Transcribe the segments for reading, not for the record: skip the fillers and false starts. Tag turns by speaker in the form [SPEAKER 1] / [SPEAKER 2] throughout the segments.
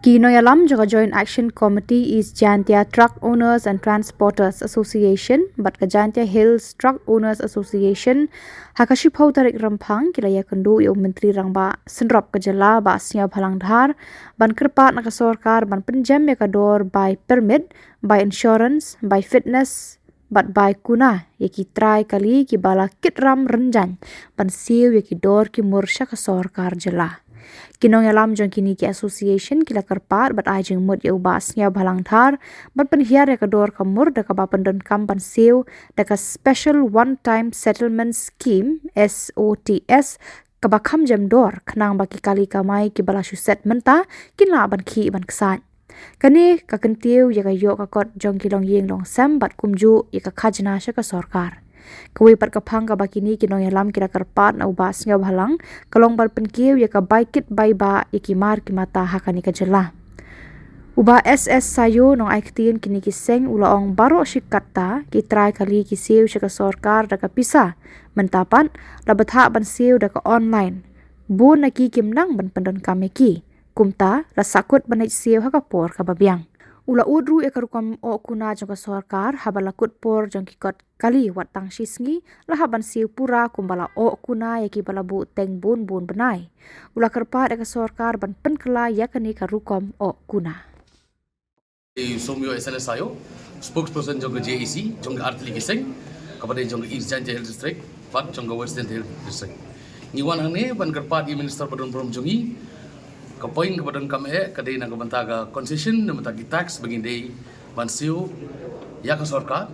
[SPEAKER 1] Kinoyalam Jaga Joint Action Committee is Jaintia Truck Owners and Transporters Association, but ka Jaintia Hills Truck Owners Association hakashipau tarik rampang kilaya kendu yo menteri rangba senrop kejala ba asnya bhalang dhar ban Kyrpad na kasorkar ban penjam ya kador by permit, by insurance, by fitness, but by Kuna yaki Trai kali ki bala kitram renjan ban siu yaki dor ki mursha kasorkar jela. Kinong yalam jong kini ki association kila Kyrpad bat ajeng mut ya ubasnya bhalang thar bat penhiar ya kador kamur da ka bapendan kampan siu da ka special one time settlement scheme SOTS kabakam jam dor kenang baki kali kamai ki balashu set menta kinla ban ki ban ksat kani ka kentiu ya ka yo ka kot jong kilong yeng long sam bat kumju ya ka khajna sha ka sorkar Kawai pat kapang ka bakini kinong yalam kira Kyrpad na ubas nga bhalang kalong bal penkiw ya ka baikit bayba ya ki mar ki mata hakani ka jela. Uba SS sayo nong aiktin kini kiseng ulaong baro shikata ki Trai kali ki siw siya ka sorkar da ka pisa mentapan labatha ban siw da ka online. Bu na ki kimnang ban pandon kame ki kumta la sakut banay siw haka por ka babyang. Ula udru ya karukam o Kuna jong ka sorkar habalakut por jong kikot kali wat tang shisngi lahaban siu pura kumbala o Kuna ya ki balabu teng bun benai. Ula Kyrpad ya ka sorkar ban penkela ya kani karukam o Kuna.
[SPEAKER 2] Somyo SNS ayo spokesperson jong JEC jong artli kiseng kepada jong East Jaintia Hill District pat jong Western Hill District. Niwan hane ban Kyrpad minister padon prom jongi kapoin kepada kami kadai nak bentaga concession dan bentagi tax bagi day bansiu ya ka sorkar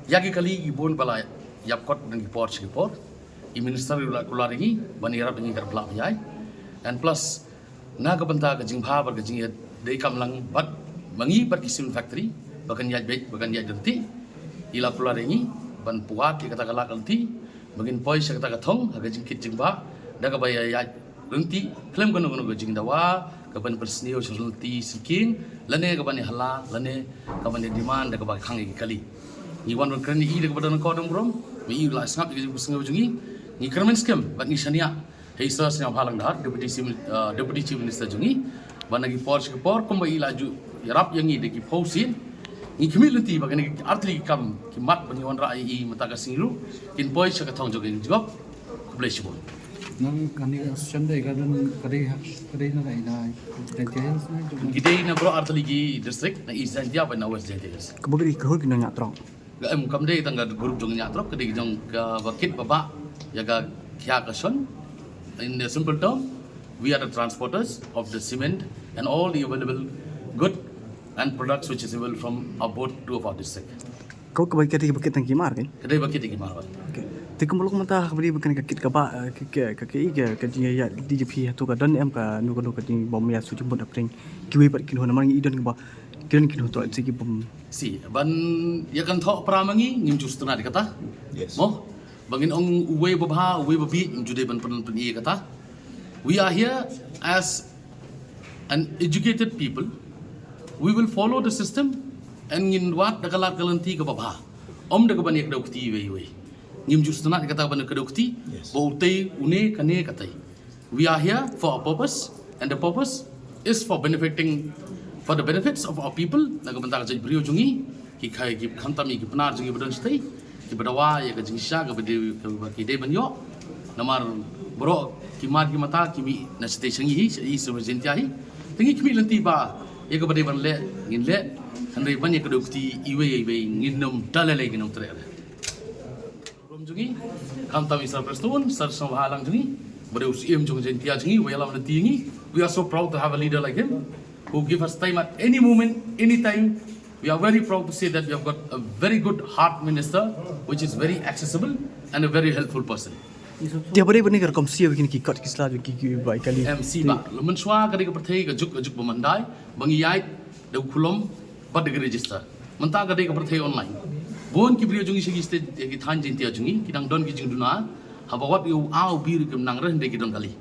[SPEAKER 2] ya ki kali ibon bala yap kot dan Khubor i minister ular ini banira dengan kerpla yai and plus na ka bentaga jingha bar ka jing day kamlang bat mangi bar kisim factory bagan yaj bet bagan yaj denti ila ular ini ban puat ki kata kala kalti bagin poi sa kata kathong aga jing kit jingba daga baya yaj Lunti, klaim kono gajing dawa, kapan persneo lunti siking, lane kapan hala, lane kapan demand, kapan kangi kali. Ni wan wan kerani i kapan nak kodong brom, mi i la sngap gajing persneo jungi, ni kermen scam, bat ni shania, hei sir sngap halang dah, deputy chief minister jungi, ban lagi Khubor, kumba i laju, yarap yang i deki pausin, ni kami lunti bagan artli kam kimat ban wan rai i mataga singru, kin boy syakatong joging job, kubleshibon.
[SPEAKER 3] Nang kani Sunday kadang kadai na kai na Jaintia
[SPEAKER 2] Gidei na bro artli gi district na East Jaintia pa na West Jaintia.
[SPEAKER 3] Kabagri kahul kina ngatrong.
[SPEAKER 2] Ga kam dei tangga group jong nyatrok kadai jong ka bakit baba ya ga kya kason. In a simple term, we are the transporters of the cement and all the available good and products which is available from our both two of our district.
[SPEAKER 3] Kau kabagri kati bakit ang kimar kan?
[SPEAKER 2] Kadai bakit gi marwal.
[SPEAKER 3] Okay. Tikum muluk mata kabagri bakan kakit kaba kajing ya DJP tu ka don em ka nu kajing bom ya suci bot apring kiwi pat kilo na mangi idon ba kiran kilo to sigi bom
[SPEAKER 2] Si ban ya kan thok pramangi ngim just na kata.
[SPEAKER 4] Yes.
[SPEAKER 2] Mo bangin ong uwe babha uwe babi ngim jude ban pen kata. We are here as an educated people. We will follow the system and ngin wat dakalat galanti ka babha. Om dakaban yak daukti we. Ngim just na kata ban ka daukti.
[SPEAKER 4] Yes.
[SPEAKER 2] Bautei une kane katai. We are here for a purpose and the purpose is for for the benefits of our people. Nagabanta ka jay brio jungi ki khai ki khantami ki panar jungi badan stay ki badawa ya ka jingsha ka bade ki de banyo namar bro ki mar ki mata ki mi na station hi so Jaintia hi tingi ki mi lanti ba ya ka bade ban le ngin le handai ban ya ka dokti iwe ngin nom dalale ki nom tre rom jungi khantami sar prestun sar samhalang jungi bade usim jung Jaintia jungi wela man tingi. We are so proud to have a leader like him who give us time at any moment, any time. We are very proud to say that we have got a very good heart minister, which is very accessible and a very helpful person.
[SPEAKER 3] dia bare bani kar kom sia kini ki kat kisla ki bai kali
[SPEAKER 2] MC ba, lumen swa kadi ka perthai ka juk bamandai, bangi yai, dau kulom, bad ka register. Menta kadi ka perthai online. Bon ki brio jungi sigi state ki than Jaintia jungi, ki dang don ki Pynduna, habawat yu au bir ki nang reh de ki don kali.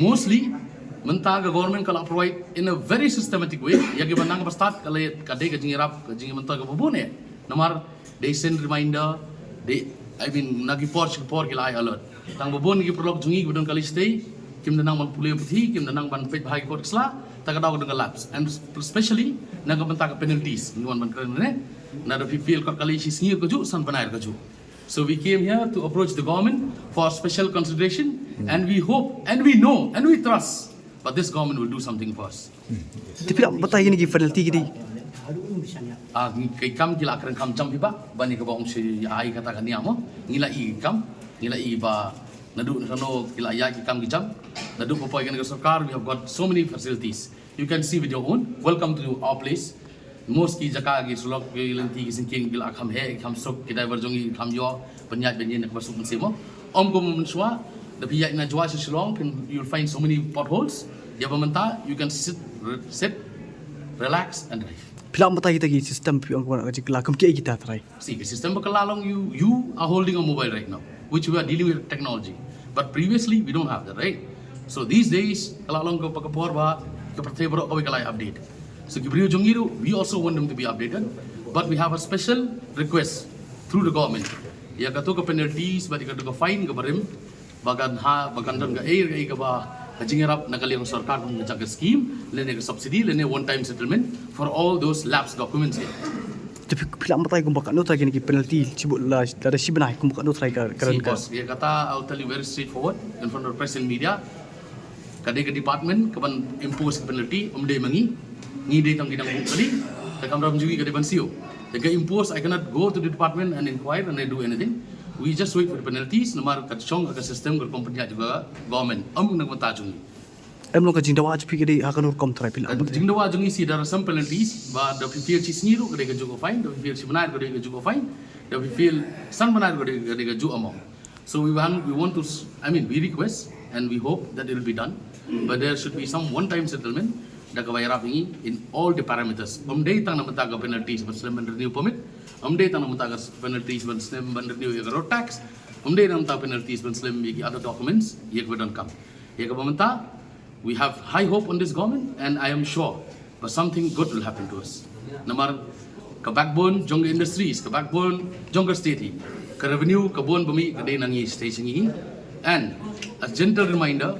[SPEAKER 2] Mostly mentaga government kala provide in a very systematic way ya giban nang start kala kadai ka jingirap ka jingi mentaga babone namar they send reminder they nagi por kila ai alert tang babon gi prolog jungi gudon kali stay kim danang mal pulih puthi kim danang ban pej bhai kot sla takadaw dengan laps, and especially nagabanta ka penalties ni wan man krene na da feel ka kali sisngir ko ju san banair ka ju. So we came here to approach the government for special consideration, and we hope and we know and we trust but this government will do something for us.
[SPEAKER 3] Tapi nak batai ni penalty gini.
[SPEAKER 2] Kay kam kila akran kam jam hiba bani ka baong si ai kata kan niamo ngila i kam ngila i ba nadu no kila ya ki kam ki jam nadu ko poi kan ka sarkar. We have got so many facilities. You can see with your own. Welcome to our place. Most ki jaka ki sulok ki lenti ki singking kila kham he kham sok ki driver jongi kham yo penyat benyen ka basuk semo om ko menswa the piyat na jwa Shillong you'll find so many potholes. Ya pementa you can sit relax and drive.
[SPEAKER 3] Pila batai kita ki sistem piang ko nak kala kam ki kita try.
[SPEAKER 2] See, the system bakalalong you are holding a mobile right now, which we are dealing with technology. But previously we don't have that, right? So these days, kalalong ko pagkapor ba kapatay bro kami kalay update. So Gibriyo Jongiru, we also want them to be updated, but we have a special request through the government. Ya kato ka penalties, ba kato ka fine ka barim, bagan don ka air ka ba kajingerap nakaliyang sarkar ng jaga scheme, lene ka subsidy, lene one-time settlement for all those lapsed documents here.
[SPEAKER 3] Tapi pila batai ko baka no try ni penalty sibuk la dari si benai ko baka no try ka
[SPEAKER 2] See, boss, ya kata I'll tell you very straightforward in front of press and media. Kadai ke department kapan impose penalty umde mangi ngide tang gidang bukali takam ram jugi kadai bansio. They impose, I cannot go to the department and inquire and do anything. We just wait for the penalties. Namar kacong ka system ka company juga government nagmata jungi.
[SPEAKER 3] Em lo ka jingdawa aja pikir dia akan urkom try pila.
[SPEAKER 2] Jingdawa jungi si there are some penalties, but the feel chis niru kadai ka juga fine, the feel simanar kadai ka juga fine, the feel san manar kadai ka juga among. So we want to, we request and we hope that it will be done, but there should be some one-time settlement da kabayarap in all the parameters. Day tang namata ka penalties but slim renew permit. Day tang namata ka penalties but slim renew road tax. Day namata penalties but slim other documents ye ka don't come. Ye ka pamanta, we have high hope on this government and I am sure but something good will happen to us. Namar ka backbone jong industries, ka backbone jong state, ka revenue ka bon bumi ka day nangi station and a gentle reminder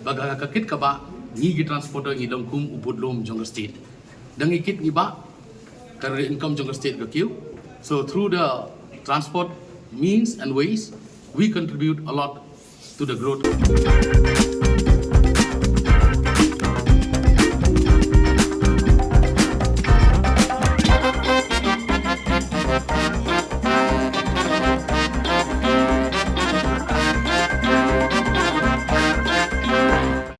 [SPEAKER 2] baga kakit ka ba ni transporter ngi dong kum ubudlom jong state dang ikit ni ba kar income jong state ka kiu. So through the transport means and ways we contribute a lot to the growth.